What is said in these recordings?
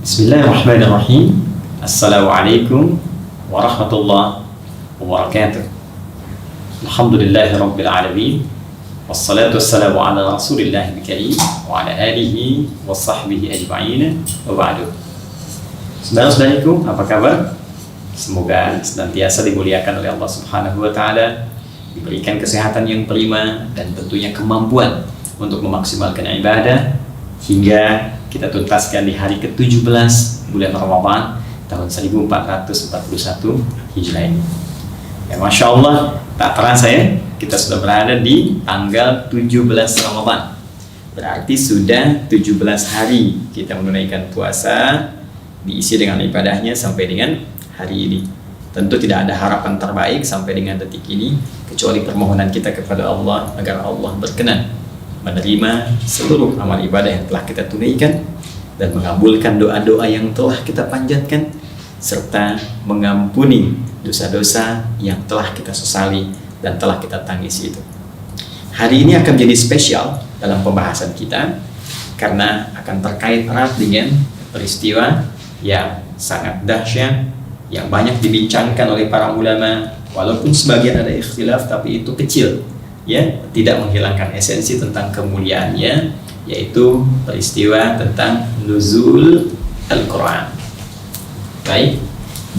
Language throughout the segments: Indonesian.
Bismillahirrahmanirrahim. Assalamualaikum warahmatullahi wabarakatuh. Alhamdulillahirabbil alamin. Wassalatu wassalamu ala Rasulillahil karim wa ala alihi wa sahbihi ajma'in. Wa ba'du. Saudara-saudariku, apa kabar? Semoga senantiasa dimuliakan oleh Allah Subhanahu wa taala, diberikan kesehatan yang prima dan tentunya kemampuan untuk memaksimalkan ibadah hingga kita tuntaskan di hari ke-17 bulan Ramadan tahun 1441 Hijrah ini. Ya, Masya Allah, tak terasa ya, kita sudah berada di tanggal 17 Ramadan. Berarti sudah 17 hari kita menunaikan puasa, diisi dengan ibadahnya sampai dengan hari ini. Tentu tidak ada harapan terbaik sampai dengan detik ini kecuali permohonan kita kepada Allah agar Allah berkenan menerima seluruh amal ibadah yang telah kita tunaikan dan mengabulkan doa-doa yang telah kita panjatkan serta mengampuni dosa-dosa yang telah kita sesali dan telah kita tangisi itu. Hari ini akan menjadi spesial dalam pembahasan kita karena akan terkait erat dengan peristiwa yang sangat dahsyat yang banyak dibincangkan oleh para ulama, walaupun sebagian ada ikhtilaf tapi itu kecil, ya, tidak menghilangkan esensi tentang kemuliaannya, yaitu peristiwa tentang nuzul Al-Quran. Baik,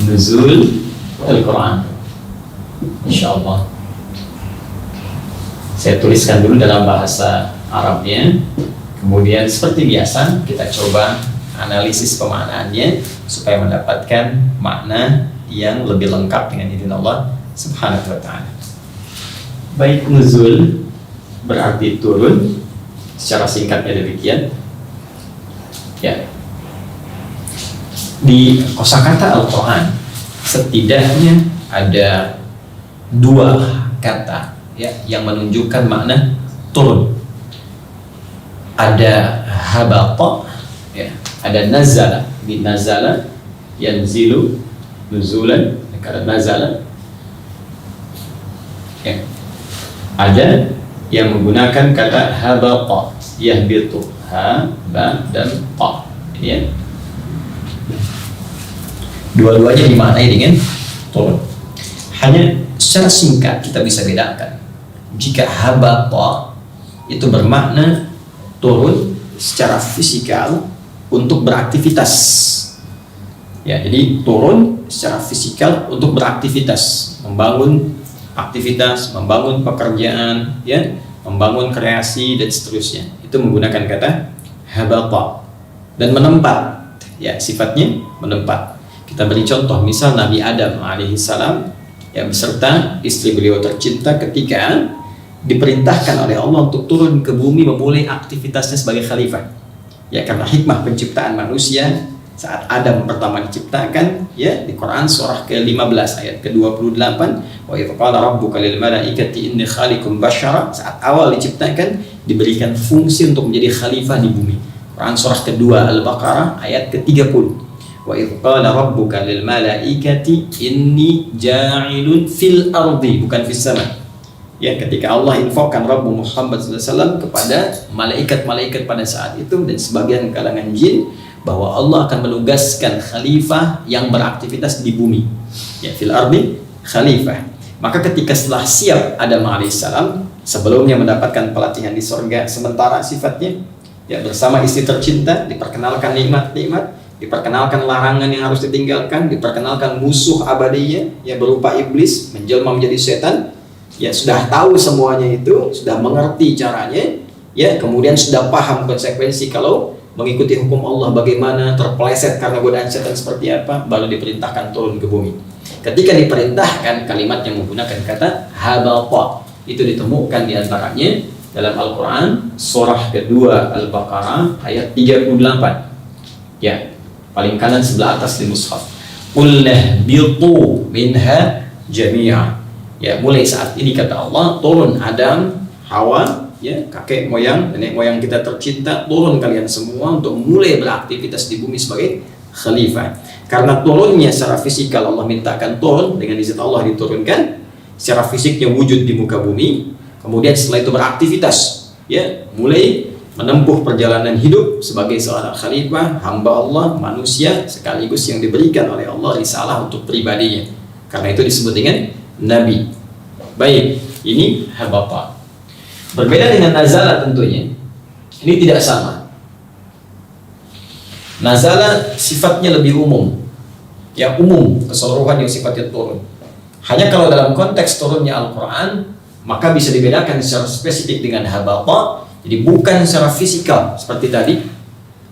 nuzul Al-Quran. InsyaAllah saya tuliskan dulu dalam bahasa Arabnya, kemudian seperti biasa kita coba analisis pemaknaannya supaya mendapatkan makna yang lebih lengkap dengan izin Allah Subhanahu wa ta'ala. Baik, nuzul berarti turun, secara singkatnya demikian. Ya. Di kosakata Al-Quran setidaknya ada dua kata, ya, yang menunjukkan makna turun. Ada habata, ya, ada nazala, di nazala yanzilu nuzulan, kata nazala, ya. Ada yang menggunakan kata habata, yahbitu, ha, ba, dan ta, ya. Dua-duanya dimaknai dengan turun. Hanya secara singkat kita bisa bedakan. Jika habata itu bermakna turun secara fisikal untuk beraktivitas, ya, jadi turun secara fisikal untuk beraktivitas, membangun aktivitas, membangun pekerjaan, ya, membangun kreasi dan seterusnya. Itu menggunakan kata habata. Dan menempat, ya, sifatnya menempat. Kita beri contoh, misal Nabi Adam alaihissalam, ya, beserta istri beliau tercinta ketika diperintahkan oleh Allah untuk turun ke bumi memulai aktivitasnya sebagai khalifah. Ya, karena hikmah penciptaan manusia saat Adam pertama diciptakan, ya, di Quran surah ke-15 ayat ke-28, wa idz qala rabbuka lil malaikati inni khaliqun basyara, saat awal diciptakan diberikan fungsi untuk menjadi khalifah di bumi. Quran surah kedua Al-Baqarah ayat ke-30, wa idz qala rabbuka lil malaikati inni ja'ilun fil ardi, bukan fis sama. Ya, ketika Allah infokan Rabbu Muhammad SAW kepada malaikat-malaikat pada saat itu dan sebagian kalangan jin, bahwa Allah akan menugaskan khalifah yang beraktivitas di bumi, ya, fil ardi khalifah. Maka ketika setelah siap Adam alaihissalam, sebelumnya mendapatkan pelatihan di surga sementara sifatnya, ya, bersama istri tercinta, diperkenalkan nikmat-nikmat, diperkenalkan larangan yang harus ditinggalkan, diperkenalkan musuh abadinya, ya, berupa iblis menjelma menjadi setan, ya, sudah tahu semuanya itu, sudah mengerti caranya, ya, kemudian sudah paham konsekuensi kalau mengikuti hukum Allah bagaimana, terpeleset karena godaan setan seperti apa, baru diperintahkan turun ke bumi. Ketika diperintahkan, kalimat yang menggunakan kata habata itu ditemukan diantaranya dalam Al-Quran surah kedua Al-Baqarah ayat 38, ya, paling kanan sebelah atas di mushaf. Qulna bitu minha jami'a, ya, mulai saat ini kata Allah, turun Adam, Hawa, ya, kakek moyang, nenek moyang kita tercinta, turun kalian semua untuk mulai beraktivitas di bumi sebagai khalifah. Karena turunnya secara fisikal, Allah mintakan turun, dengan izin Allah diturunkan, secara fisiknya wujud di muka bumi, kemudian setelah itu beraktivitas, ya, mulai menempuh perjalanan hidup sebagai seorang khalifah, hamba Allah, manusia sekaligus yang diberikan oleh Allah risalah untuk pribadinya. Karena itu disebut dengan nabi. Baik, ini habata. Berbeda dengan nazala tentunya. Ini tidak sama. Nazala sifatnya lebih umum. Ya, umum, keseluruhan yang sifatnya turun. Hanya kalau dalam konteks turunnya Al-Quran, maka bisa dibedakan secara spesifik dengan habata. Jadi bukan secara fisikal seperti tadi,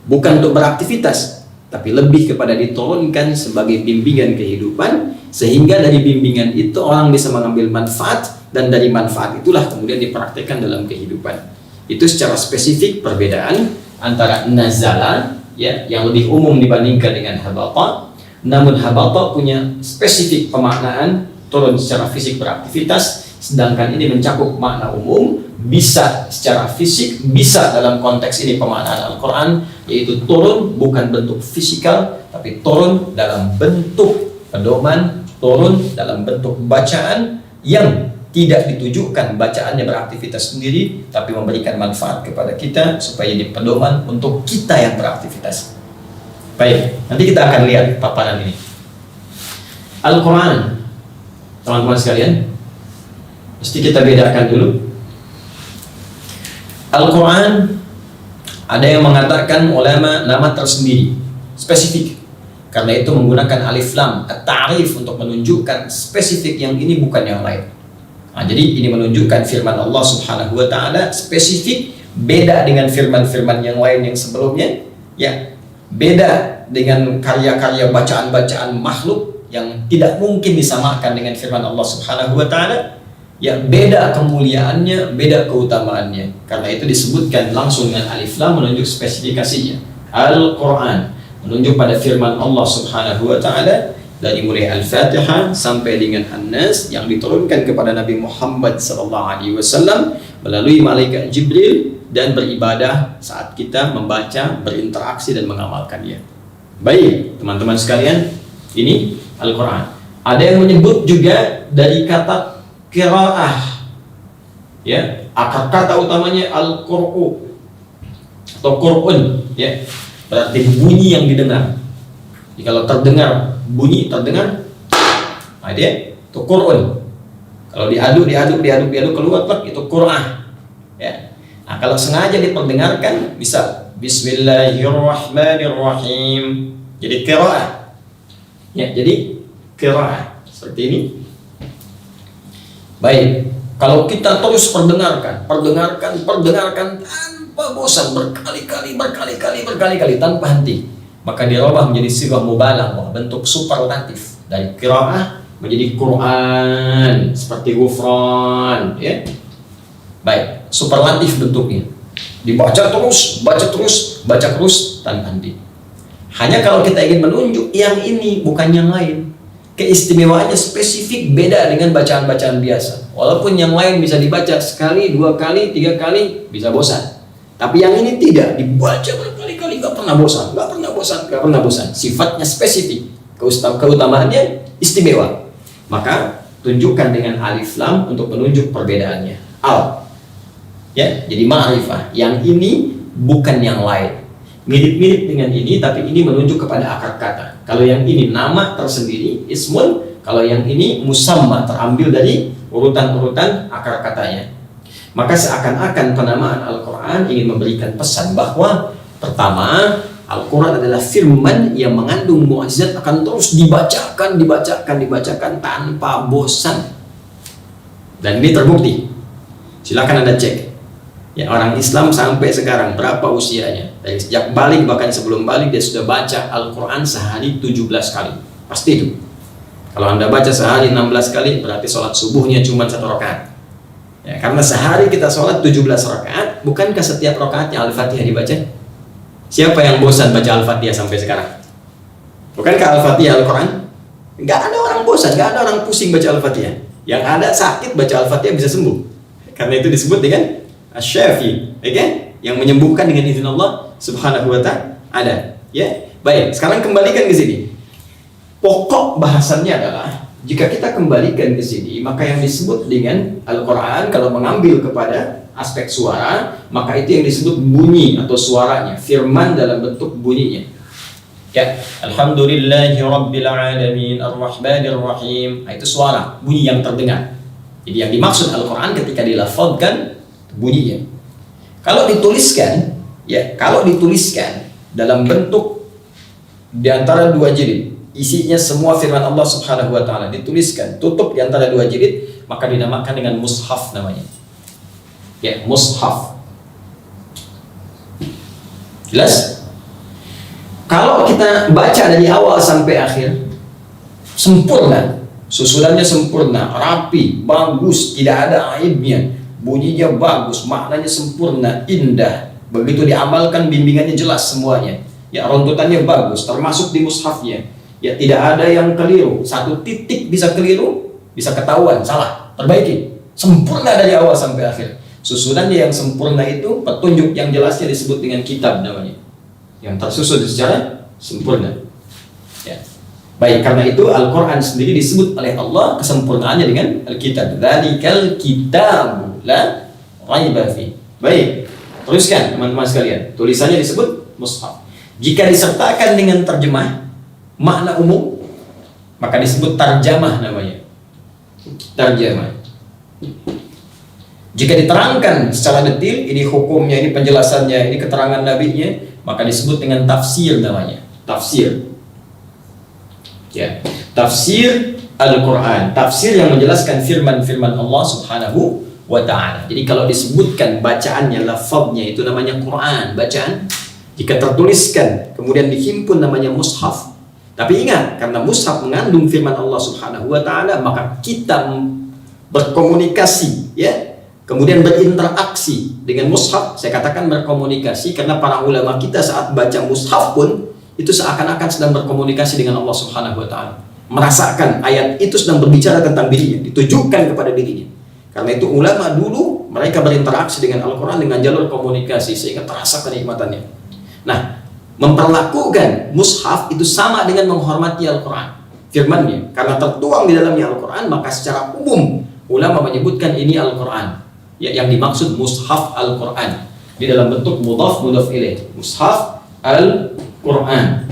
bukan untuk beraktivitas, tapi lebih kepada diturunkan sebagai bimbingan kehidupan, sehingga dari bimbingan itu orang bisa mengambil manfaat, dan dari manfaat itulah kemudian dipraktikkan dalam kehidupan. Itu secara spesifik perbedaan antara nazala, ya, yang lebih umum dibandingkan dengan habata. Namun habata punya spesifik pemaknaan turun secara fisik beraktivitas, sedangkan ini mencakup makna umum, bisa secara fisik, bisa dalam konteks ini pemaknaan Al-Quran, yaitu turun bukan bentuk fisikal, tapi turun dalam bentuk pedoman, turun dalam bentuk bacaan yang tidak ditujukan bacaannya beraktivitas sendiri, tapi memberikan manfaat kepada kita supaya jadi pedoman untuk kita yang beraktivitas. Baik, nanti kita akan lihat paparan ini. Al-Quran, teman-teman sekalian, mesti kita bedakan dulu. Al-Quran, ada yang mengatakan ulama nama tersendiri, spesifik. Karena itu menggunakan alif lam, at-ta'rif, untuk menunjukkan spesifik yang ini bukan yang lain. Nah, jadi ini menunjukkan firman Allah Subhanahu wa Ta'ala spesifik, beda dengan firman-firman yang lain yang sebelumnya, ya, beda dengan karya-karya bacaan-bacaan makhluk yang tidak mungkin disamakan dengan firman Allah Subhanahu wa Ta'ala. Ya, beda kemuliaannya, beda keutamaannya. Karena itu disebutkan langsung dengan alif lam menunjuk spesifikasinya. Al-Quran menunjuk pada firman Allah Subhanahu wa Ta'ala, dari mulai Al-Fatihah sampai dengan An-Nas, yang diturunkan kepada Nabi Muhammad SAW melalui malaikat Jibril, dan beribadah saat kita membaca, berinteraksi dan mengamalkannya. Baik, teman-teman sekalian, ini Al-Quran. Ada yang menyebut juga dari kata qiraah, ya, akar kata utamanya al-qur'u atau qur'un, ya, berarti bunyi yang didengar. Jadi kalau terdengar bunyi, terdengar, nah dia itu qur'un. Kalau diaduk keluar itu qur'ah, ya. Nah, kalau sengaja diperdengarkan bisa Bismillahirrahmanirrahim, jadi qiraah, ya, jadi qiraah seperti ini. Baik, kalau kita terus perdengarkan tanpa bosan, berkali-kali tanpa henti, maka dirubah menjadi sighah mubalaghah, bentuk superlatif, dari qiraah menjadi Quran, seperti ghufran, ya. Baik, superlatif bentuknya, dibaca terus, baca terus tanpa henti. Hanya kalau kita ingin menunjuk yang ini bukan yang lain, keistimewaannya spesifik, beda dengan bacaan-bacaan biasa. Walaupun yang lain bisa dibaca sekali, 2 kali, 3 kali, bisa bosan. Tapi yang ini tidak, dibaca berkali-kali, nggak pernah bosan. Sifatnya spesifik, keutamaannya istimewa. Maka tunjukkan dengan alif lam untuk menunjuk perbedaannya. Al, ya, jadi ma'rifah. Yang ini bukan yang lain. Mirip-mirip dengan ini, tapi ini menunjuk kepada akar kata. Kalau yang ini nama tersendiri, ismun. Kalau yang ini musamma, terambil dari urutan-urutan akar katanya. Maka seakan-akan penamaan Al-Quran ingin memberikan pesan bahwa pertama, Al-Quran adalah firman yang mengandung mukjizat, akan terus dibacakan tanpa bosan. Dan ini terbukti. Silakan Anda cek. Ya, orang Islam sampai sekarang berapa usianya? Dari sejak balik, bahkan sebelum balik, dia sudah baca Al-Quran sehari 17 kali. Pasti itu. Kalau Anda baca sehari 16 kali, berarti sholat subuhnya cuma 1 rakaat. Ya, karena sehari kita sholat 17 rakaat, bukankah setiap rakaatnya Al-Fatihah dibaca? Siapa yang bosan baca Al-Fatihah sampai sekarang? Bukankah Al-Fatihah Al-Quran? Nggak ada orang bosan, nggak ada orang pusing baca Al-Fatihah. Yang ada sakit, baca Al-Fatihah bisa sembuh. Karena itu disebut dengan Asy-Syafi, okay? Yang menyembuhkan dengan izin Allah Subhanahu wa Ta'ala. Ya, baik. Sekarang kembalikan ke sini. Pokok bahasannya adalah, jika kita kembalikan ke sini, maka yang disebut dengan Al-Quran kalau mengambil kepada aspek suara, maka itu yang disebut bunyi atau suaranya, firman dalam bentuk bunyinya. Ya, alhamdulillahi rabbil alamin arrahmanir rahim. Itu suara, bunyi yang terdengar. Jadi yang dimaksud Al-Qur'an ketika dilafadzkan bunyinya. Kalau dituliskan, ya, kalau dituliskan dalam bentuk di antara dua jilid, isinya semua firman Allah Subhanahu wa taala dituliskan, tutup di antara dua jilid, maka dinamakan dengan mushaf namanya. Ya, mushaf. Jelas? Kalau kita baca dari awal sampai akhir, sempurna, susunannya sempurna, rapi, bagus, tidak ada aibnya, bunyinya bagus, maknanya sempurna, indah. Begitu diamalkan, bimbingannya jelas semuanya. Ya, runtutannya bagus, termasuk di mushafnya. Ya, tidak ada yang keliru. Satu titik bisa keliru, bisa ketahuan, salah, perbaiki. Sempurna dari awal sampai akhir. Susunannya yang sempurna itu, petunjuk yang jelasnya disebut dengan kitab namanya. Yang tersusun secara sempurna. Ya. Baik, karena itu Al-Quran sendiri disebut oleh Allah kesempurnaannya dengan Al-Kitab. Dzalikal kitabu la raiba fi. Baik, teruskan teman-teman sekalian. Tulisannya disebut mushaf. Jika disertakan dengan terjemah makna umum, maka disebut tarjamah namanya. Tarjamah. Jika diterangkan secara detail, ini hukumnya, ini penjelasannya, ini keterangan nabinya, maka disebut dengan tafsir namanya. Tafsir. Ya, tafsir Al-Quran, tafsir yang menjelaskan firman-firman Allah Subhanahu wa ta'ala. Jadi kalau disebutkan bacaannya, lafadznya itu namanya Quran, bacaan. Jika tertuliskan kemudian dihimpun namanya mushaf. Tapi ingat, karena mushaf mengandung firman Allah Subhanahu wa ta'ala, maka kita berkomunikasi, ya, kemudian berinteraksi dengan mushaf. Saya katakan berkomunikasi karena para ulama kita saat baca mushaf pun itu seakan-akan sedang berkomunikasi dengan Allah Subhanahu wa ta'ala. Merasakan ayat itu sedang berbicara tentang dirinya, ditujukan kepada dirinya. Karena itu ulama dulu mereka berinteraksi dengan Al-Quran dengan jalur komunikasi sehingga terasa kenikmatannya. Nah, memperlakukan mushaf itu sama dengan menghormati Al-Quran, firman-Nya. Karena tertuang di dalamnya Al-Quran, maka secara umum ulama menyebutkan ini Al-Quran. Ya, yang dimaksud mushaf Al-Quran di dalam bentuk mudhaf ilaih, mushaf Al-Quran.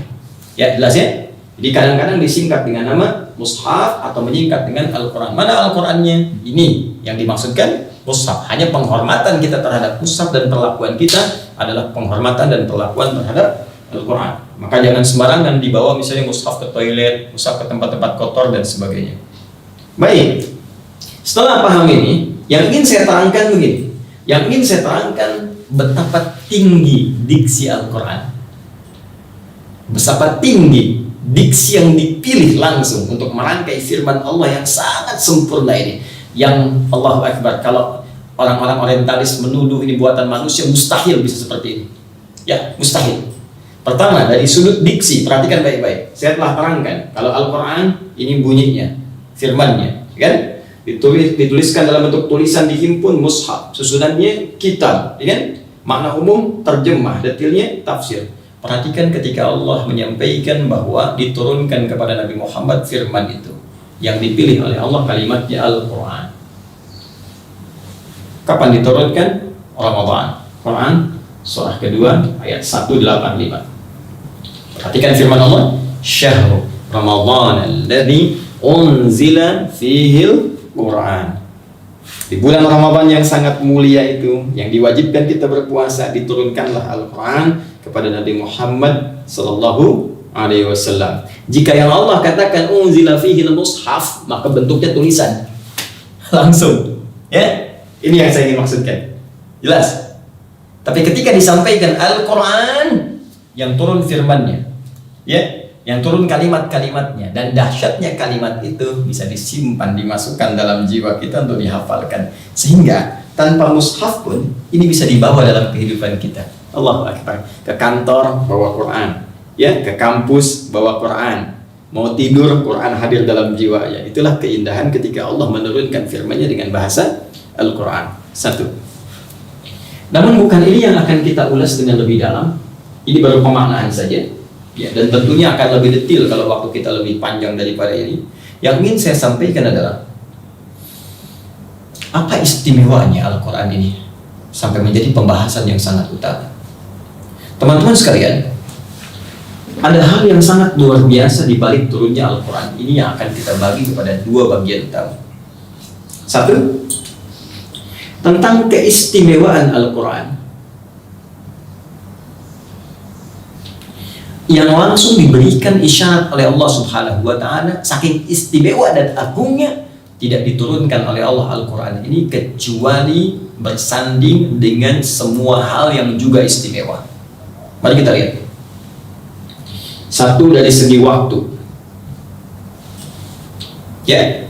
Ya, jelas ya? Jadi kadang-kadang disingkat dengan nama mushaf atau menyingkat dengan Al-Quran. Mana Al-Qurannya? Ini yang dimaksudkan mushaf. Hanya penghormatan kita terhadap mushaf dan perlakuan kita adalah penghormatan dan perlakuan terhadap Al-Quran. Maka jangan sembarangan dibawa misalnya mushaf ke toilet, mushaf ke tempat-tempat kotor dan sebagainya. Baik. Setelah paham ini, yang ingin saya terangkan begini. Yang ingin saya terangkan betapa tinggi diksi Al-Quran. Betapa tinggi diksi yang dipilih langsung untuk merangkai firman Allah yang sangat sempurna ini. Yang Allahu Akbar, kalau orang-orang orientalis menuduh ini buatan manusia, mustahil bisa seperti ini. Ya, mustahil. Pertama, dari sudut diksi, perhatikan baik-baik. Saya telah terangkan, kalau Al-Quran ini bunyinya, firmannya, kan? Dituliskan dalam bentuk tulisan, dihimpun mushaf, susunannya kitab, kan? Makna umum terjemah, detailnya tafsir. Perhatikan ketika Allah menyampaikan bahwa diturunkan kepada Nabi Muhammad firman itu, yang dipilih oleh Allah kalimatnya Al-Quran. Kapan diturunkan? Ramadan. Quran surah kedua ayat 185. Perhatikan firman Allah, Syahrul Ramadan alladzi unzila fihil Quran. Di bulan Ramadan yang sangat mulia itu, yang diwajibkan kita berpuasa, diturunkanlah Al-Quran kepada Nabi Muhammad sallallahu alaihi wasallam. Jika yang Allah katakan unzila fihil mushaf, maka bentuknya tulisan. Langsung. Ya? Ini yang saya ingin maksudkan. Jelas? Tapi ketika disampaikan Al-Quran yang turun firmannya, ya, yang turun kalimat-kalimatnya, dan dahsyatnya kalimat itu bisa disimpan, dimasukkan dalam jiwa kita untuk dihafalkan, sehingga tanpa mushaf pun ini bisa dibawa dalam kehidupan kita. Allahu Akbar. Ke kantor bawa Quran, ya, ke kampus bawa Quran, mau tidur Quran hadir dalam jiwa. Ya, itulah keindahan ketika Allah menurunkan firman-Nya dengan bahasa Al-Quran. Satu. Namun bukan ini yang akan kita ulas dengan lebih dalam. Ini baru pemaknaan saja. Ya, dan tentunya akan lebih detail kalau waktu kita lebih panjang daripada ini. Yang ingin saya sampaikan adalah apa istimewanya Al-Quran ini? sampai menjadi pembahasan yang sangat utama. Teman-teman sekalian, ada hal yang sangat luar biasa di balik turunnya Al-Quran ini yang akan kita bagi kepada dua bagian utama. Satu, tentang keistimewaan Al-Quran yang langsung diberikan isyarat oleh Allah Subhanahu wa Ta'ala, saking istimewa dan agungnya tidak diturunkan oleh Allah Al-Quran ini kecuali bersanding dengan semua hal yang juga istimewa. Mari kita lihat. Satu, dari segi waktu, ya.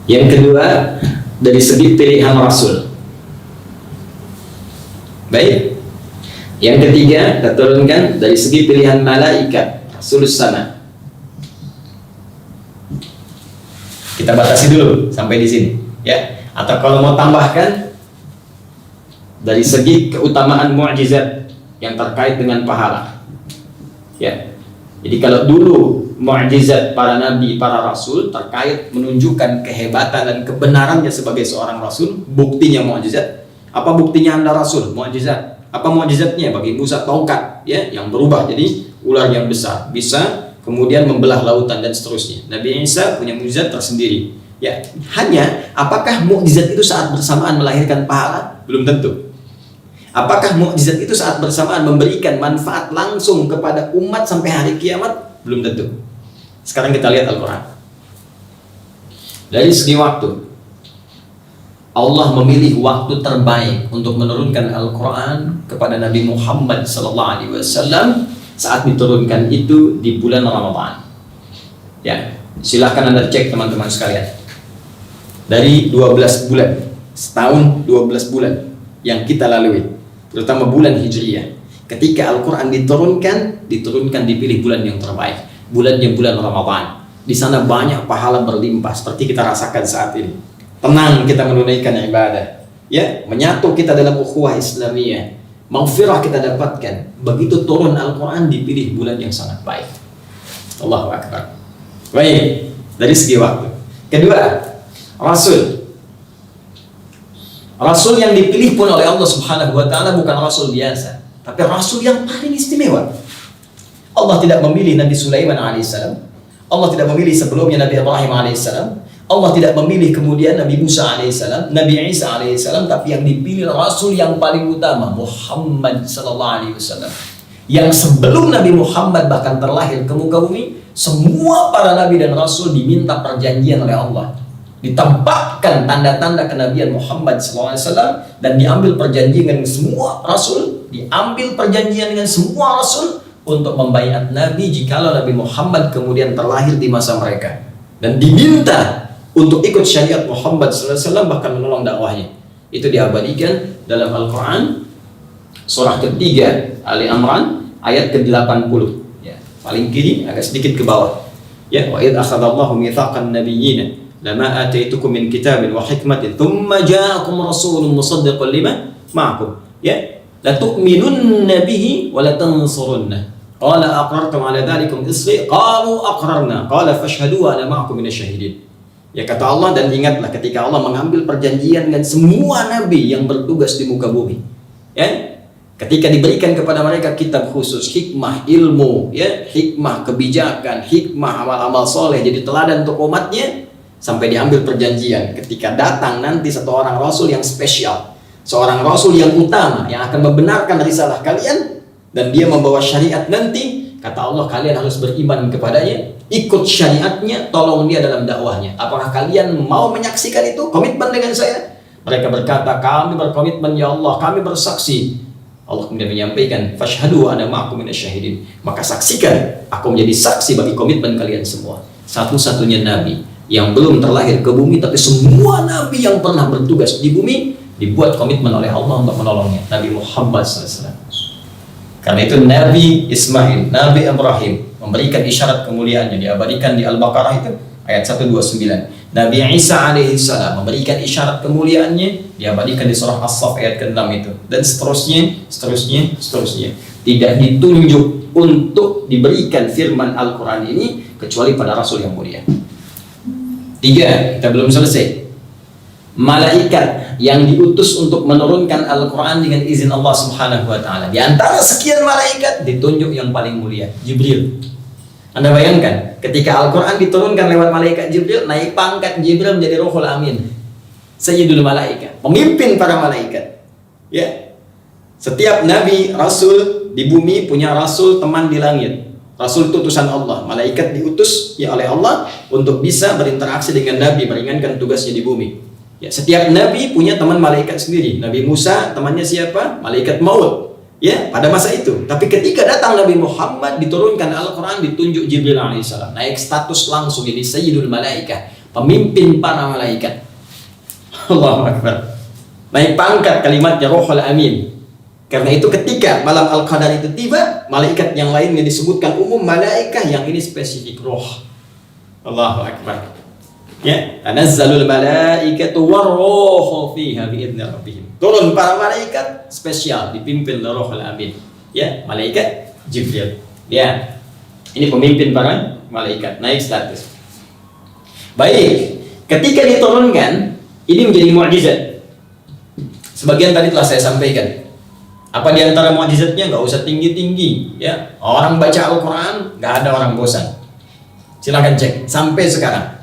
Yang kedua, dari segi pilihan Rasul. Baik. Yang ketiga, kita turunkan dari segi pilihan malaikat, Rasulus Sama. Kita batasi dulu sampai di sini, ya. Atau kalau mau tambahkan, dari segi keutamaan mukjizat yang terkait dengan pahala, ya. Jadi kalau dulu mukjizat para nabi, para rasul terkait menunjukkan kehebatan dan kebenarannya sebagai seorang rasul, buktinya mukjizat. Apa buktinya Anda rasul? Mukjizat. Apa mukjizatnya? Bagi Musa tongkat, ya, yang berubah jadi ular yang besar, bisa kemudian membelah lautan dan seterusnya. Nabi Isa punya mukjizat tersendiri. Ya, hanya apakah mukjizat itu saat bersamaan melahirkan pahala? Belum tentu. Apakah mukjizat itu saat bersamaan memberikan manfaat langsung kepada umat sampai hari kiamat? Belum tentu. Sekarang kita lihat Al-Quran. Dari segi waktu, Allah memilih waktu terbaik untuk menurunkan Al-Quran kepada Nabi Muhammad SAW saat diturunkan itu di bulan Ramadan. Ya, silahkan Anda cek teman-teman sekalian. Dari 12 bulan, setahun 12 bulan yang kita lalui, terutama bulan Hijriyah, ketika Al-Quran diturunkan dipilih bulan yang terbaik, bulannya bulan Ramadan. Di sana banyak pahala berlimpah seperti kita rasakan saat ini. Tenang kita menunaikan ibadah, ya, menyatu kita dalam ukhuwah Islamiyah, maghfirah kita dapatkan. Begitu turun Al-Quran dipilih bulan yang sangat baik. Allahu Akbar. Baik, dari segi waktu. Kedua, Rasul yang dipilih pun oleh Allah Subhanahu wa Ta'ala bukan Rasul biasa, tapi Rasul yang paling istimewa. Allah tidak memilih Nabi Sulaiman alaihissalam, Allah tidak memilih sebelumnya Nabi Ibrahim alaihissalam, Allah tidak memilih kemudian Nabi Musa alaihissalam, Nabi Isa alaihissalam, tapi yang dipilih Rasul yang paling utama, Muhammad sallallahu alaihi wasallam. Yang sebelum Nabi Muhammad bahkan terlahir ke muka bumi, semua para Nabi dan Rasul diminta perjanjian oleh Allah, ditampakkan tanda-tanda kenabian Muhammad SAW, dan diambil perjanjian dengan semua Rasul, diambil perjanjian dengan semua Rasul untuk membaiat Nabi jikalau Nabi Muhammad kemudian terlahir di masa mereka, dan diminta untuk ikut syariat Muhammad SAW, bahkan menolong dakwahnya. Itu diabadikan dalam Al-Quran surah ketiga Ali Imran ayat ke-80, ya, paling kiri agak sedikit ke bawah, ya. Wa idh akhadallahu mitsaqan nabiyyin lama ataitukum min kitabin wa hikmatin thumma ja'akum rasulun musaddiqun lima ma'akum, ya, la tu'minunna bihi wa la tansurunna qala aqrartum ala dhalikum isri qalu aqrarna qala fashhadu wa ana ma'akum minasyahidin. Ya, kata Allah, dan ingatlah ketika Allah mengambil perjanjian dengan semua nabi yang bertugas di muka bumi, ya, ketika diberikan kepada mereka kitab khusus, hikmah ilmu, ya, hikmah kebijakan, hikmah amal-amal soleh jadi teladan untuk umatnya, sampai diambil perjanjian ketika datang nanti satu orang Rasul yang spesial, seorang Rasul yang utama yang akan membenarkan risalah kalian, dan dia membawa syariat nanti. Kata Allah, kalian harus beriman kepadanya, ikut syariatnya, tolong dia dalam dakwahnya. Apakah kalian mau menyaksikan itu? Komitmen dengan saya? Mereka berkata, kami berkomitmen ya Allah, kami bersaksi. Allah kemudian menyampaikan, fashhadu ana ma'akum minasyahidin. Maka saksikan, aku menjadi saksi bagi komitmen kalian semua. Satu-satunya nabi yang belum terlahir ke bumi, tapi semua nabi yang pernah bertugas di bumi dibuat komitmen oleh Allah untuk menolongnya, Nabi Muhammad SAW. Karena itu Nabi Ismail, Nabi Ibrahim memberikan isyarat kemuliaannya, diabadikan di Al-Baqarah itu ayat 129. Nabi Isa alaihissalam memberikan isyarat kemuliaannya, diabadikan di surah As-Saff ayat ke-6 itu, dan seterusnya. Tidak ditunjuk untuk diberikan firman Al-Quran ini kecuali pada Rasul yang mulia. 3, kita belum selesai. malaikat yang diutus untuk menurunkan Al-Quran dengan izin Allah Subhanahu wa Ta'ala. Di antara sekian malaikat ditunjuk yang paling mulia, Jibril. Anda bayangkan, ketika Al-Quran diturunkan lewat malaikat Jibril, naik pangkat Jibril menjadi Ruhul Amin, Sayyidul Malaikat, pemimpin para malaikat. Ya, setiap nabi, rasul di bumi punya rasul teman di langit. Rasul itu utusan Allah, malaikat diutus ya oleh Allah untuk bisa berinteraksi dengan nabi, meringankan tugasnya di bumi. Ya, setiap nabi punya teman malaikat sendiri. Nabi Musa temannya siapa? Malaikat maut. Ya, pada masa itu. Tapi ketika datang Nabi Muhammad, diturunkan Al-Quran, ditunjuk Jibril alaihissalam. Naik status langsung, ini Sayyidul Malaikat, pemimpin para malaikat. Allahu Akbar. Naik pangkat kalimatnya Ruhul Amin. Karena itu ketika malam Al-Qadar itu tiba, malaikat yang lainnya disebutkan umum, malaikat yang ini spesifik roh. Allahu Akbar. Ya, tanazzalul malaikatu warruhu fiha biidzni rabbihim. Turun para malaikat spesial dipimpin oleh Ruhul Amin. Ya, malaikat Jibril. Ya. Ini pemimpin para malaikat, naik status. Baik, ketika diturunkan, ini menjadi mukjizat. Sebagian tadi telah saya sampaikan. Apa di antara mukjizatnya? Nggak usah tinggi-tinggi, ya. Orang baca Al-Quran, nggak ada orang bosan. Silakan cek sampai sekarang.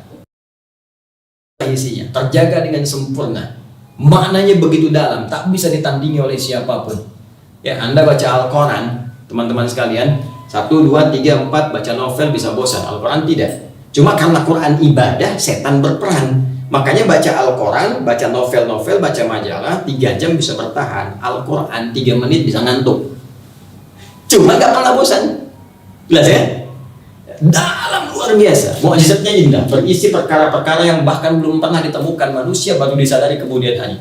Isinya terjaga dengan sempurna, maknanya begitu dalam, tak bisa ditandingi oleh siapapun. Ya, Anda baca Al-Quran, teman-teman sekalian, 1, 2, 3, 4 baca novel bisa bosan. Al-Quran tidak. Cuma karena Quran ibadah, setan berperan. Makanya baca Al-Quran, baca novel-novel, baca majalah 3 jam bisa bertahan. Al-Quran 3 menit bisa ngantuk. Cuma gak pernah bosan. Jelas ya? Dalam luar biasa, mukjizatnya indah, berisi perkara-perkara yang bahkan belum pernah ditemukan manusia, baru disadari kemudian hari.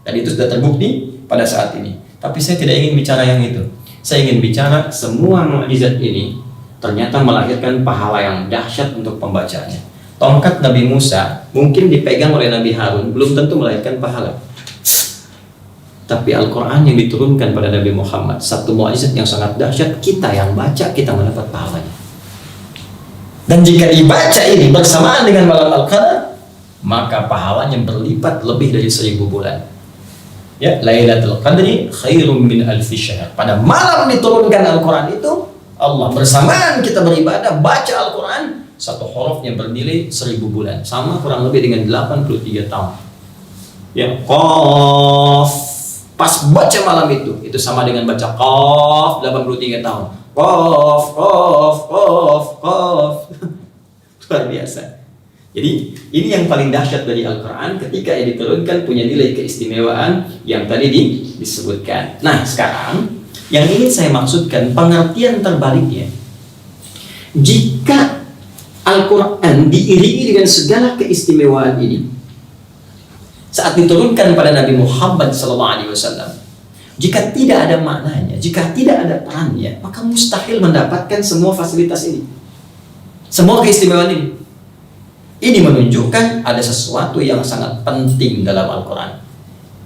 Dan itu sudah terbukti pada saat ini. Tapi saya tidak ingin bicara yang itu. Saya ingin bicara semua mukjizat ini ternyata melahirkan pahala yang dahsyat untuk pembacanya. Tongkat Nabi Musa mungkin dipegang oleh Nabi Harun, belum tentu melahirkan pahala. Tapi Al-Quran yang diturunkan pada Nabi Muhammad, satu mukjizat yang sangat dahsyat, kita yang baca, kita mendapat pahalanya. Dan jika dibaca ini bersamaan dengan malam Al-Qadar, maka pahalanya berlipat lebih dari 1000 bulan. Ya, Lailatul Qadri khairum min alfi syahr. Pada malam diturunkan Al-Quran itu, Allah bersamaan kita beribadah, baca Al-Quran, satu hurufnya bernilai 1000 bulan. Sama kurang lebih dengan 83 tahun. Ya, Qaf. Pas baca malam itu sama dengan baca Qaf 83 tahun. Qaf, Qaf, Qaf, Qaf. Luar biasa. Jadi ini yang paling dahsyat dari Al-Quran, ketika ia diturunkan punya nilai keistimewaan yang tadi disebutkan. Nah sekarang yang ingin saya maksudkan pengertian terbaliknya. Jika Al-Quran diiringi dengan segala keistimewaan ini, saat diturunkan pada Nabi Muhammad SAW, jika tidak ada maknanya, jika tidak ada perannya, maka mustahil mendapatkan semua fasilitas ini, semua keistimewaan ini. Ini menunjukkan ada sesuatu yang sangat penting dalam Al-Quran.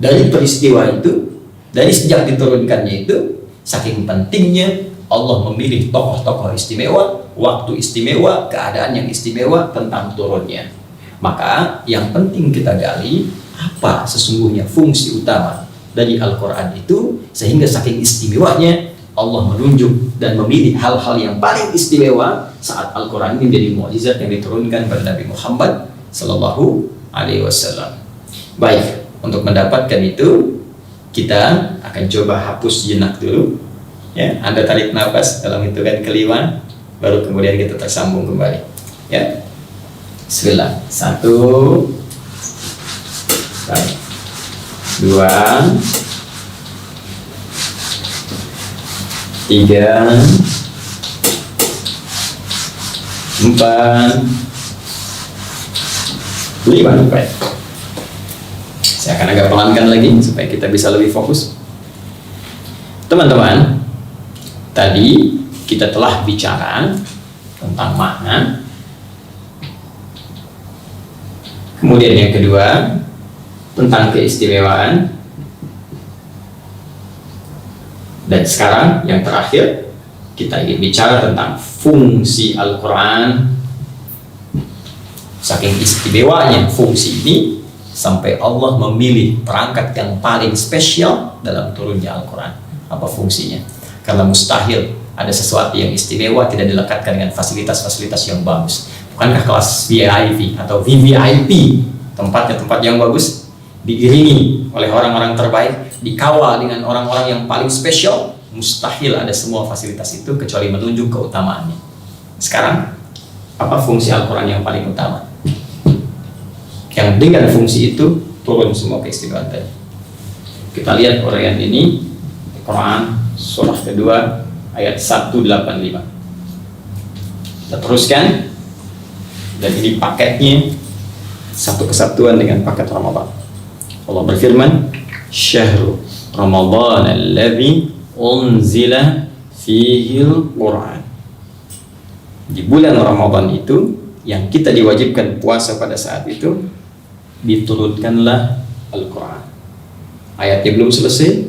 Dari peristiwa itu, dari sejak diturunkannya itu, saking pentingnya Allah memilih tokoh-tokoh istimewa, waktu istimewa, keadaan yang istimewa tentang turunnya. Maka yang penting kita gali, apa sesungguhnya fungsi utama dari Al-Quran itu, sehingga saking istimewanya Allah menunjuk dan memilih hal-hal yang paling istimewa saat Al-Quran ini menjadi mukjizat yang diturunkan pada Nabi Muhammad Sallallahu Alaihi Wasallam. Baik, untuk mendapatkan itu kita akan coba hapus jenak dulu. Ya, Anda tarik nafas dalam hitungan kelima, baru kemudian kita tersambung kembali. Ya, Bismillah. 1, 2, 3, 4, 5. Baik. Saya akan agak pelankan lagi supaya kita bisa lebih fokus. Teman-teman, tadi kita telah bicara tentang makna. Kemudian yang kedua tentang keistimewaan. Dan sekarang yang terakhir kita ingin bicara tentang fungsi Al-Quran. Saking istimewanya fungsi ini, sampai Allah memilih perangkat yang paling spesial dalam turunnya Al-Quran. Apa fungsinya? Karena mustahil ada sesuatu yang istimewa tidak dilekatkan dengan fasilitas-fasilitas yang bagus. Bukankah kelas VIP atau VVIP, tempatnya tempat yang bagus, diiringi oleh orang-orang terbaik, dikawal dengan orang-orang yang paling spesial? Mustahil ada semua fasilitas itu kecuali menunjuk keutamaannya. Sekarang, apa fungsi Al-Quran yang paling utama? Yang dengan fungsi itu turun semua keistimewaan tadi. Kita lihat uraian ini, Quran surah kedua ayat 185. Kita teruskan, dan ini paketnya satu kesatuan dengan paket Ramadan. Allah berfirman, Syahrul Ramadan alladzi unzila fihil Quran. Di bulan Ramadan itu yang kita diwajibkan puasa pada saat itu, diturunkanlah Al-Quran. Ayatnya belum selesai.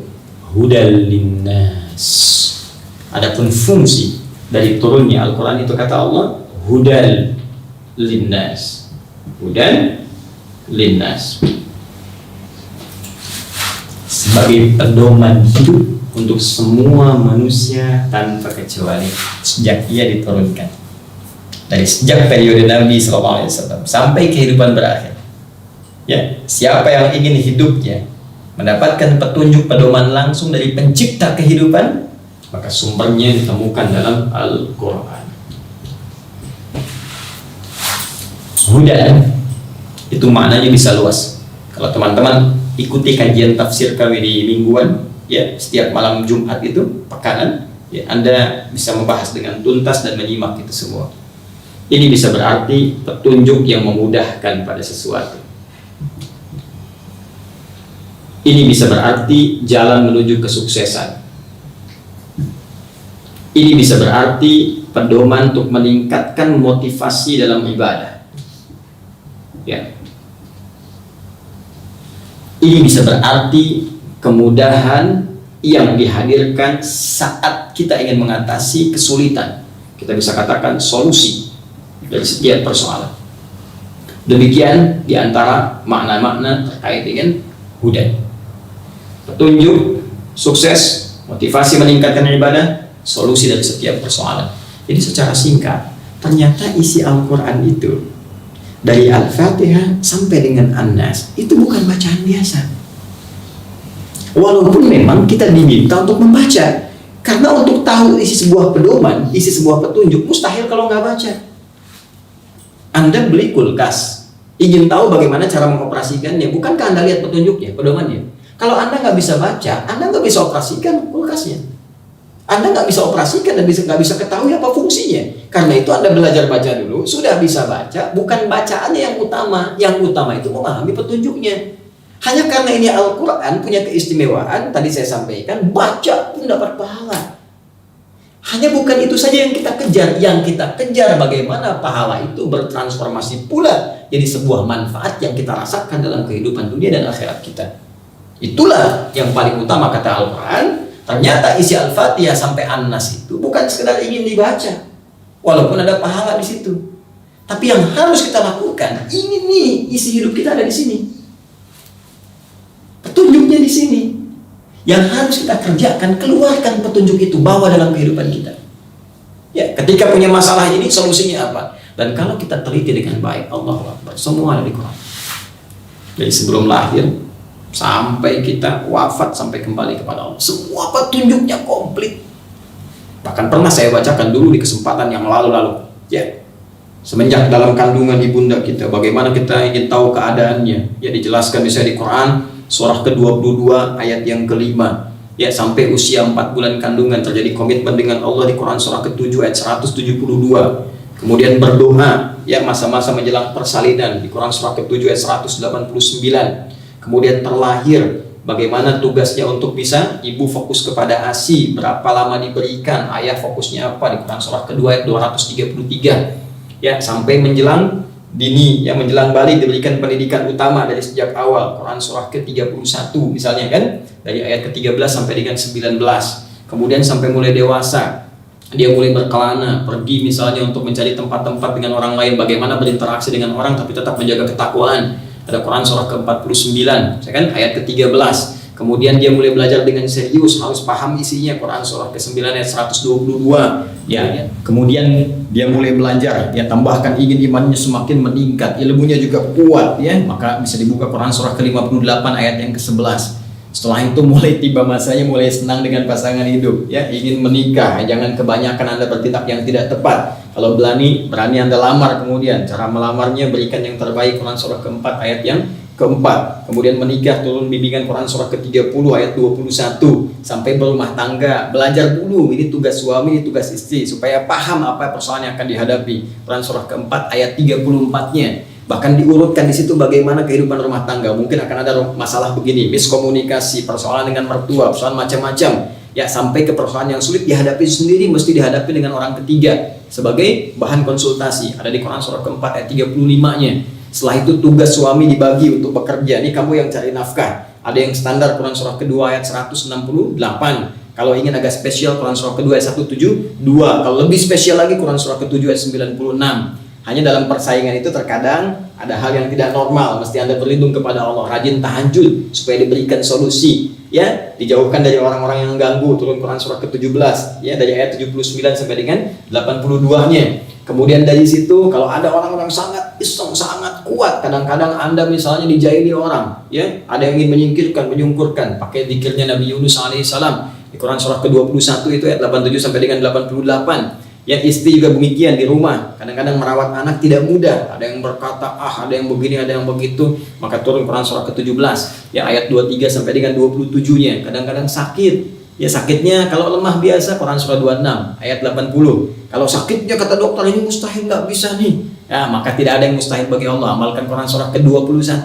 Hudal linnas. Adapun fungsi dari turunnya Al-Quran itu kata Allah, hudal linnas. Hudal linnas. Sebagai pedoman hidup untuk semua manusia tanpa kecuali sejak ia diturunkan. Dari sejak periode Nabi SAW sampai kehidupan berakhir. Ya, siapa yang ingin hidupnya mendapatkan petunjuk pedoman langsung dari pencipta kehidupan, maka sumbernya ditemukan dalam Al-Quran. Hudan itu maknanya bisa luas. Kalau teman-teman ikuti kajian tafsir kami di mingguan, ya setiap malam Jumat itu pekanan, ya Anda bisa membahas dengan tuntas dan menyimak itu semua. Ini bisa berarti petunjuk yang memudahkan pada sesuatu. Ini bisa berarti jalan menuju kesuksesan. Ini bisa berarti pedoman untuk meningkatkan motivasi dalam ibadah. Ya. Ini bisa berarti kemudahan yang dihadirkan saat kita ingin mengatasi kesulitan. Kita bisa katakan solusi dari setiap persoalan. Demikian diantara makna-makna terkait dengan hudan. Petunjuk, sukses, motivasi meningkatkan ibadah, solusi dari setiap persoalan. Jadi secara singkat, ternyata isi Al-Quran itu dari Al-Fatihah sampai dengan An-Nas itu bukan bacaan biasa. Walaupun memang kita diminta untuk membaca, karena untuk tahu isi sebuah pedoman, isi sebuah petunjuk, mustahil kalau nggak baca. Anda beli kulkas, ingin tahu bagaimana cara mengoperasikannya, bukankah Anda lihat petunjuknya, pedomannya? Kalau Anda nggak bisa baca, Anda nggak bisa operasikan kulkasnya. Anda nggak bisa operasikan dan nggak bisa ketahui apa fungsinya. Karena itu Anda belajar baca dulu, sudah bisa baca, bukan bacaannya yang utama. Yang utama itu memahami petunjuknya. Hanya karena ini Al-Quran punya keistimewaan, tadi saya sampaikan, baca pun dapat pahala. Hanya bukan itu saja yang kita kejar. Yang kita kejar bagaimana pahala itu bertransformasi pula jadi sebuah manfaat yang kita rasakan dalam kehidupan dunia dan akhirat kita. Itulah yang paling utama kata Al-Quran. Ternyata isi Al-Fatihah sampai An-Nas itu bukan sekedar ingin dibaca, walaupun ada pahala di situ. Tapi yang harus kita lakukan, ini nih isi hidup kita ada di sini. Petunjuknya di sini. Yang harus kita kerjakan, keluarkan petunjuk itu, bawa dalam kehidupan kita. Ya, ketika punya masalah ini, solusinya apa? Dan kalau kita teliti dengan baik, Allahu Akbar, semua ada di Quran. Dari sebelum lahir sampai kita wafat, sampai kembali kepada Allah, semua petunjuknya komplit. Bahkan pernah saya bacakan dulu di kesempatan yang lalu-lalu, ya, semenjak dalam kandungan ibunda kita, bagaimana kita ingin tahu keadaannya, ya dijelaskan misalnya di Quran surah ke-22 ayat yang ke-5, ya sampai usia 4 bulan kandungan terjadi komitmen dengan Allah di Quran surah ke-7 ayat 172. Kemudian berdoa, ya masa-masa menjelang persalinan di Quran surah ke-7 ayat 189. Kemudian terlahir, bagaimana tugasnya untuk bisa ibu fokus kepada ASI, berapa lama diberikan, ayah fokusnya apa di Quran surah kedua ayat 233. Ya, sampai menjelang dini, ya menjelang balik diberikan pendidikan utama dari sejak awal, Quran surah ke-31 misalnya kan, dari ayat ke-13 sampai dengan 19. Kemudian sampai mulai dewasa, dia mulai berkelana, pergi misalnya untuk mencari tempat-tempat dengan orang lain, bagaimana berinteraksi dengan orang tapi tetap menjaga ketakwaan. Ada Quran surah ke-49, ya kan, ayat ke-13. Kemudian dia mulai belajar dengan serius, harus paham isinya. Quran surah ke-9 ayat 122. Ya. Kemudian dia mulai belajar, dia tambahkan, ingin imannya semakin meningkat, ilmunya juga kuat, ya. Maka bisa dibuka Quran surah ke-58 ayat yang ke-11. Setelah itu mulai tiba masanya, mulai senang dengan pasangan hidup, ya, ingin menikah. Jangan kebanyakan Anda bertindak yang tidak tepat. Kalau berani Anda lamar. Kemudian cara melamarnya, berikan yang terbaik. Quran surah ke-4 ayat yang keempat. Kemudian menikah, turun bimbingan Quran surah ke-30 ayat 21. Sampai berumah tangga, belajar dulu, ini tugas suami, ini tugas istri, supaya paham apa persoalan yang akan dihadapi. Quran surah ke-4 ayat 34-nya. Bahkan diurutkan di situ bagaimana kehidupan rumah tangga. Mungkin akan ada masalah begini, miskomunikasi, persoalan dengan mertua, persoalan macam-macam. Ya, sampai ke persoalan yang sulit dihadapi sendiri, mesti dihadapi dengan orang ketiga sebagai bahan konsultasi. Ada di Quran surah ke-4 ayat 35-nya. Setelah itu tugas suami dibagi untuk bekerja. Ini kamu yang cari nafkah. Ada yang standar, Quran surah kedua ayat 168. Kalau ingin agak spesial, Quran surah kedua ayat 172. Kalau lebih spesial lagi, Quran surah ke-7 ayat 96. Hanya dalam persaingan itu terkadang ada hal yang tidak normal. Mesti Anda berlindung kepada Allah, rajin tahajud supaya diberikan solusi. Ya, dijauhkan dari orang-orang yang mengganggu. Turun Quran surah ke-17, ya, dari ayat 79 sampai dengan 82-nya. Kemudian dari situ, kalau ada orang-orang sangat iseng, sangat kuat, kadang-kadang Anda misalnya dijahili orang, ya, ada yang ingin menyingkirkan, menyungkurkan, pakai zikirnya Nabi Yunus alaihissalam di Quran surah ke-21 itu ayat 87 sampai dengan 88. Ya, istri juga demikian di rumah. Kadang-kadang merawat anak tidak mudah. Ada yang berkata, ada yang begini, ada yang begitu. Maka turun Quran surah ke-17, ya, ayat 23 sampai dengan 27-nya. Kadang-kadang sakit. Ya, sakitnya kalau lemah biasa Quran surah 26 ayat 80. Kalau sakitnya kata dokter ini mustahil, nggak bisa nih. Ya, maka tidak ada yang mustahil bagi Allah. Amalkan Quran surah ke-21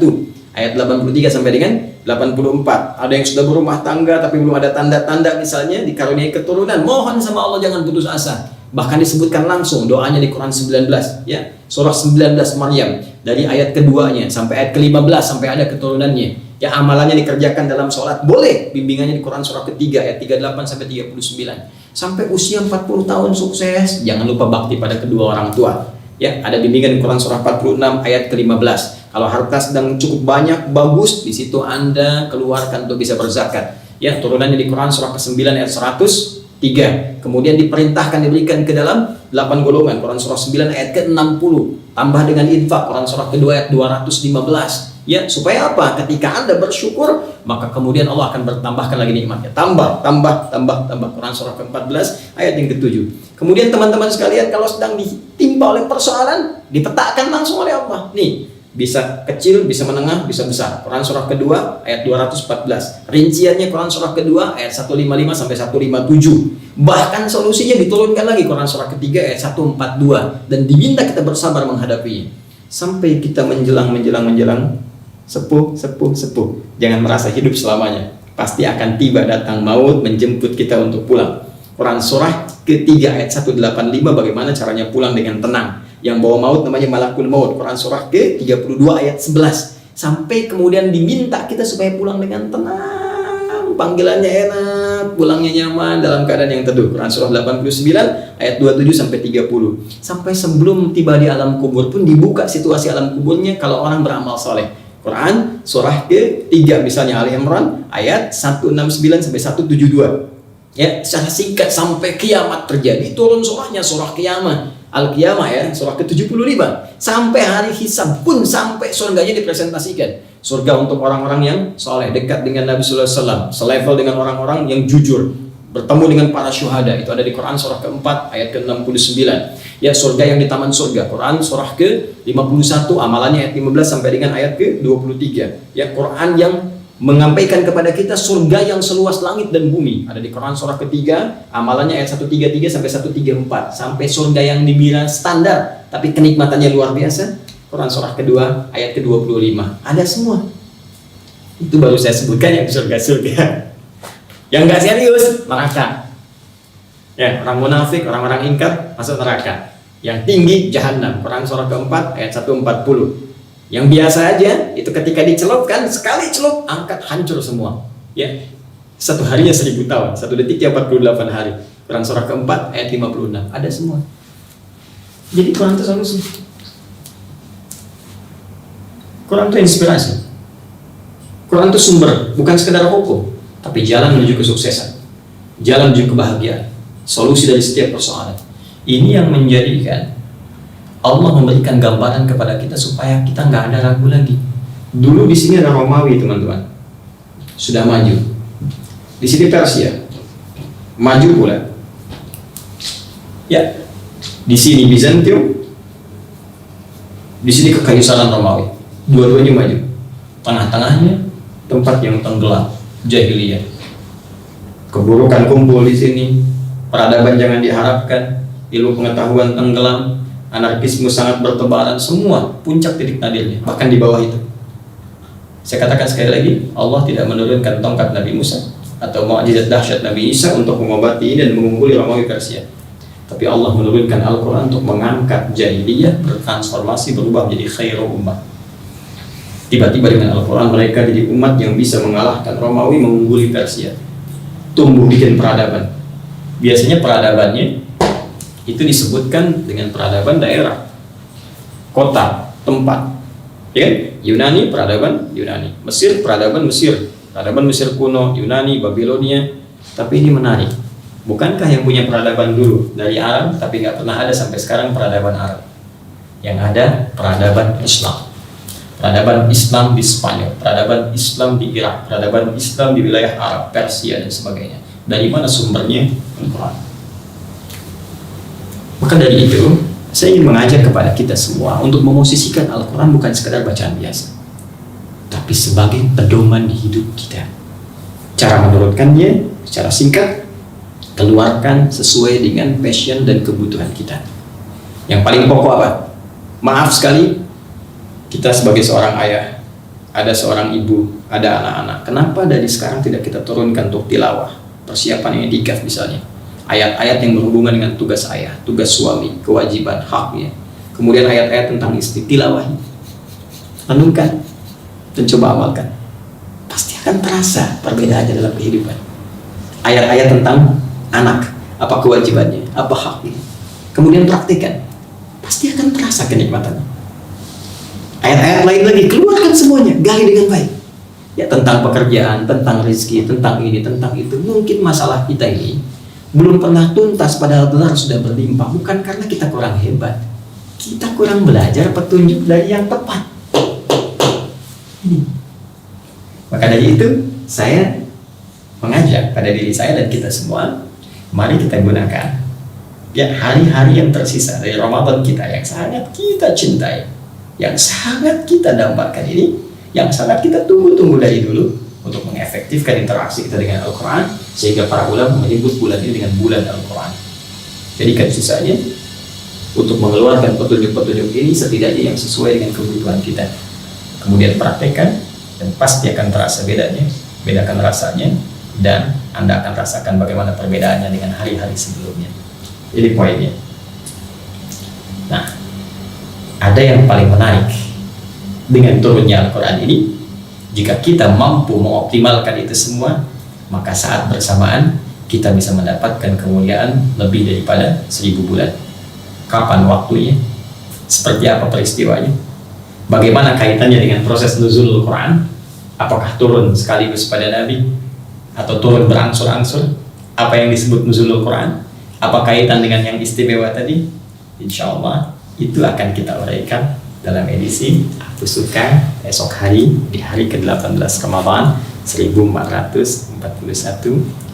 ayat 83 sampai dengan 84. Ada yang sudah berumah tangga tapi belum ada tanda-tanda, misalnya dikaruniai keturunan, mohon sama Allah, jangan putus asa. Bahkan disebutkan langsung doanya di Quran 19, ya, surah 19 Maryam, dari ayat keduanya sampai ayat ke-15 sampai ada keturunannya. Ya, amalannya dikerjakan dalam sholat, boleh. Bimbingannya di Quran surah ketiga ayat 38 sampai 39. Sampai usia 40 tahun sukses. Jangan lupa bakti pada kedua orang tua. Ya, ada bimbingan di Quran surah 46 ayat ke-15. Kalau harta sedang cukup banyak, bagus, di situ Anda keluarkan untuk bisa berzakat. Ya, turunannya di Quran surah ke-9 ayat 103. Kemudian diperintahkan diberikan ke dalam 8 golongan. Quran surah 9 ayat ke-60. Tambah dengan infak, Quran surah kedua ayat 215. Ya, supaya apa? Ketika Anda bersyukur, maka kemudian Allah akan bertambahkan lagi nikmatnya. Tambah. Quran surah ke-14 ayat yang ke-7. Kemudian teman-teman sekalian, kalau sedang ditimpa oleh persoalan, dipetakan langsung oleh Allah. Nih, bisa kecil, bisa menengah, bisa besar. Quran surah kedua ayat 214. Rinciannya Quran surah kedua ayat 155 sampai 157. Bahkan solusinya diturunkan lagi Quran surah ketiga ayat 142, dan diminta kita bersabar menghadapinya. Sampai kita menjelang sepuh. Jangan merasa hidup selamanya. Pasti akan tiba datang maut menjemput kita untuk pulang. Quran surah ketiga ayat 185, bagaimana caranya pulang dengan tenang. Yang bawa maut namanya malakul maut. Quran surah ke-32 ayat 11. Sampai kemudian diminta kita supaya pulang dengan tenang. Panggilannya enak, pulangnya nyaman, dalam keadaan yang teduh. Quran surah 89 ayat 27 sampai 30. Sampai sebelum tiba di alam kubur pun dibuka situasi alam kuburnya kalau orang beramal soleh. Quran surah ke-3 misalnya Ali Imran ayat 169 sampai 172. Ya, secara singkat sampai kiamat terjadi. Turun surahnya surah kiamat. Al-Qiyamah, ya, surah ke-75. Sampai hari hisab pun, sampai surganya dipresentasikan. Surga untuk orang-orang yang soleh, dekat dengan Nabi sallallahu alaihi wasallam, selevel dengan orang-orang yang jujur, bertemu dengan para syuhada. Itu ada di Quran surah ke-4 ayat ke-69. Ya, surga yang di taman surga. Quran surah ke-51, amalannya ayat 15 sampai dengan ayat ke-23. Ya, Quran yang menyampaikan kepada kita surga yang seluas langit dan bumi. Ada di Quran surah ketiga, amalannya ayat 133 sampai 134. Sampai surga yang dibilang standar, tapi kenikmatannya luar biasa. Quran surah kedua, ayat ke-25. Ada semua. Itu baru saya sebutkan yang surga-surga. Yang nggak serius, neraka. Ya, orang munafik, orang-orang ingkar, masuk neraka. Yang tinggi, jahanam. Quran surah keempat, ayat 140. Yang biasa aja, itu ketika dicelupkan, sekali celup, angkat, hancur semua. Ya, satu harinya 1000 tahun, satu detiknya 48 hari. Quran surah keempat, ayat 56. Ada semua. Jadi Quran itu solusi. Quran itu inspirasi. Quran itu sumber, bukan sekedar hukum, tapi jalan menuju kesuksesan, jalan menuju kebahagiaan, solusi dari setiap persoalan. Ini yang menjadikan Allah memberikan gambaran kepada kita supaya kita nggak ada ragu lagi. Dulu di sini ada Romawi, teman-teman, sudah maju. Di sini Persia, maju pula. Ya, di sini Bizantium, di sini kekaisaran Romawi. Dua-duanya maju. Tengah-tengahnya tempat yang tenggelam, jahiliyah. Keburukan kumpul di sini, peradaban jangan diharapkan, ilmu pengetahuan tenggelam, anarkisme sangat bertebaran, semua puncak titik nadirnya, bahkan di bawah itu. Saya katakan sekali lagi, Allah tidak menurunkan tongkat Nabi Musa atau mukjizat dahsyat Nabi Isa untuk mengobati dan mengungguli Romawi Persia. Tapi Allah menurunkan Al-Quran untuk mengangkat jahiliyah, bertransformasi, berubah menjadi khairul ummah. Tiba-tiba dengan Al-Quran mereka jadi umat yang bisa mengalahkan Romawi, mengungguli Persia. Tumbuh bikin peradaban. Biasanya peradabannya itu disebutkan dengan peradaban daerah, kota, tempat. Ya kan? Yunani, peradaban Yunani. Mesir, peradaban Mesir. Peradaban Mesir kuno, Yunani, Babilonia. Tapi ini menarik. Bukankah yang punya peradaban dulu dari Arab, tapi nggak pernah ada sampai sekarang peradaban Arab? Yang ada peradaban Islam. Peradaban Islam di Spanyol, peradaban Islam di Irak, peradaban Islam di wilayah Arab, Persia, dan sebagainya. Dari mana sumbernya? Al-Quran. Maka dari itu, saya ingin mengajak kepada kita semua untuk memosisikan Al-Quran bukan sekadar bacaan biasa, tapi sebagai pedoman di hidup kita. Cara menurutkannya secara singkat, keluarkan sesuai dengan passion dan kebutuhan kita. Yang paling pokok apa? Maaf sekali, kita sebagai seorang ayah, ada seorang ibu, ada anak-anak. Kenapa dari sekarang tidak kita turunkan untuk tilawah, persiapan yang dikaf misalnya, ayat-ayat yang berhubungan dengan tugas ayah, tugas suami, kewajiban, haknya. Kemudian ayat-ayat tentang istri, tilawah. Renungkan dan coba amalkan. Pasti akan terasa perbedaannya dalam kehidupan. Ayat-ayat tentang anak, apa kewajibannya, apa haknya. Kemudian praktikkan, pasti akan terasa kenikmatannya. Ayat-ayat lain lagi, keluarkan semuanya, gali dengan baik. Ya, tentang pekerjaan, tentang rezeki, tentang ini, tentang itu. Mungkin masalah kita ini belum pernah tuntas, padahal benar sudah berlimpah. Bukan karena kita kurang hebat, kita kurang belajar petunjuk dari yang tepat. Maka dari itu, saya mengajak pada diri saya dan kita semua, mari kita gunakan ya hari-hari yang tersisa dari Ramadan kita yang sangat kita cintai, yang sangat kita dambakan ini, yang sangat kita tunggu-tunggu dari dulu untuk mengefektifkan interaksi kita dengan Al-Quran, sehingga para ulama menyebut bulan ini dengan bulan Al-Quran. Jadikan sisanya untuk mengeluarkan petunjuk-petunjuk ini setidaknya yang sesuai dengan kebutuhan kita. Kemudian praktekkan dan pasti akan terasa bedanya, bedakan rasanya, dan Anda akan rasakan bagaimana perbedaannya dengan hari-hari sebelumnya. Ini poinnya. Nah, ada yang paling menarik dengan turunnya Al-Quran ini. Jika kita mampu mengoptimalkan itu semua, maka saat bersamaan kita bisa mendapatkan kemuliaan lebih daripada 1000 bulan. Kapan waktunya? Seperti apa peristiwanya? Bagaimana kaitannya dengan proses nuzulul Quran? Apakah turun sekaligus pada Nabi? Atau turun berangsur-angsur? Apa yang disebut nuzulul Quran? Apa kaitan dengan yang istimewa tadi? Insya Allah itu akan kita uraikan dalam edisi Aku Suka esok hari di hari ke-18 Ramadan 1441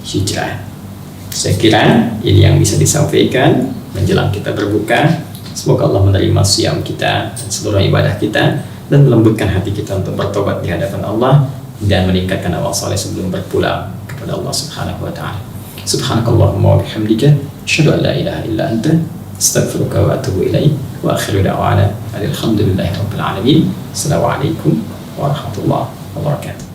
Hijrah. Saya kira ini yang bisa disampaikan menjelang kita berbuka. Semoga Allah menerima siam kita dan seluruh ibadah kita dan melembutkan hati kita untuk bertobat di hadapan Allah dan meningkatkan amal saleh sebelum berpulang kepada Allah Subhanahu wa taala. Subhanakallahumma wa bihamdika asyhadu an la ilaha illa anta astaghfiruka wa atubu ilaik. Wa akhiru da'wana alhamdulillahi rabbil alamin. Assalamualaikum warahmatullahi wabarakatuh.